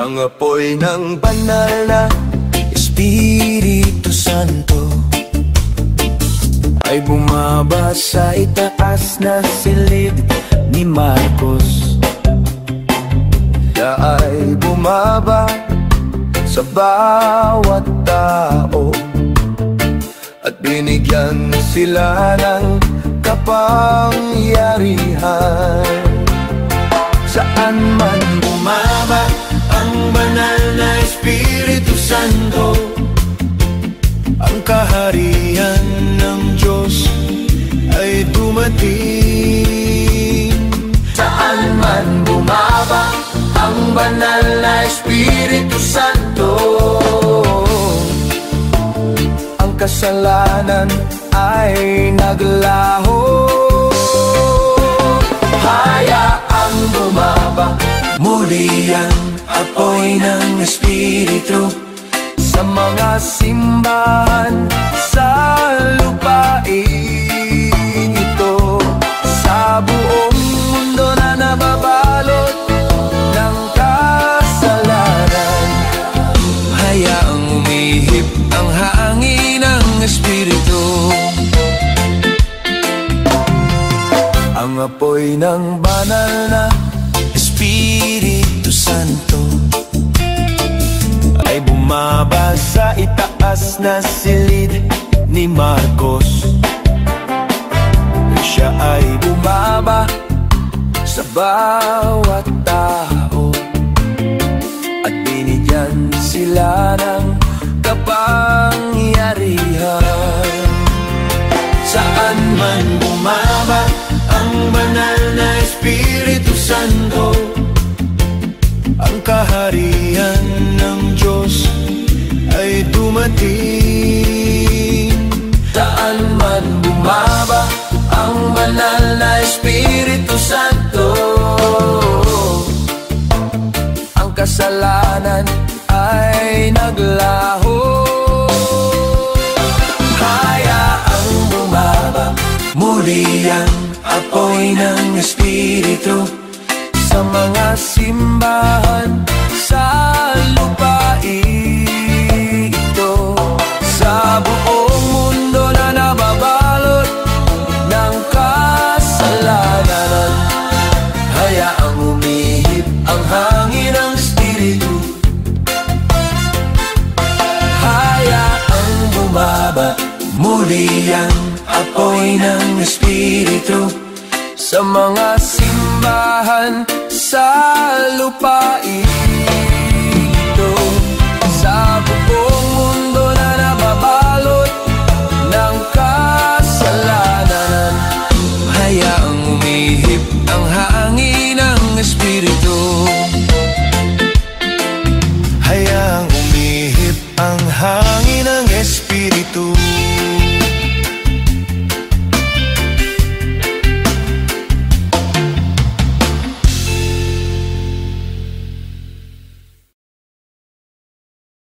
Ang apoy ng banal na Espiritu Santo ay bumaba sa itaas na silid ni Marcos. Siya ay bumaba sa bawat tao at binigyan sila ng kapangyarihan. Saan man bumaba ang banal na Espiritu Santo, ang kaharian ng Diyos ay dumating. Saan man bumaba ang banal na Espiritu Santo, ang kasalanan ay naglaho. Hayaang bumaba muli ang apoy ng Espiritu sa mga simbahan sa lupain ito, sa buong mundo na nababalot ng kasalanan. Hayaang umihip ang hangin ng Espiritu, ang apoy ng banal na Espiritu Santo ay bumaba sa itaas na silid ni Marcos. Siya ay bumaba sa bawat tao at binigyan sila ng kapangyarihan. Saan man bumaba ang banal na Espiritu Santo, ang kaharian ng Diyos ay dumating. Saan man bumaba ang banal na Espiritu Santo, ang kasalanan ay naglaho. Hayaang bumaba muli ang apoy ng Espiritu sa mga simbahan sa lupain ito, sa buong mundo na nababalot ng kasalanan. Hayaang umihip ang hangin ng Espiritu, hayaang bumaba muli ang apoy ng Espiritu sa mga simbahan sa lupain.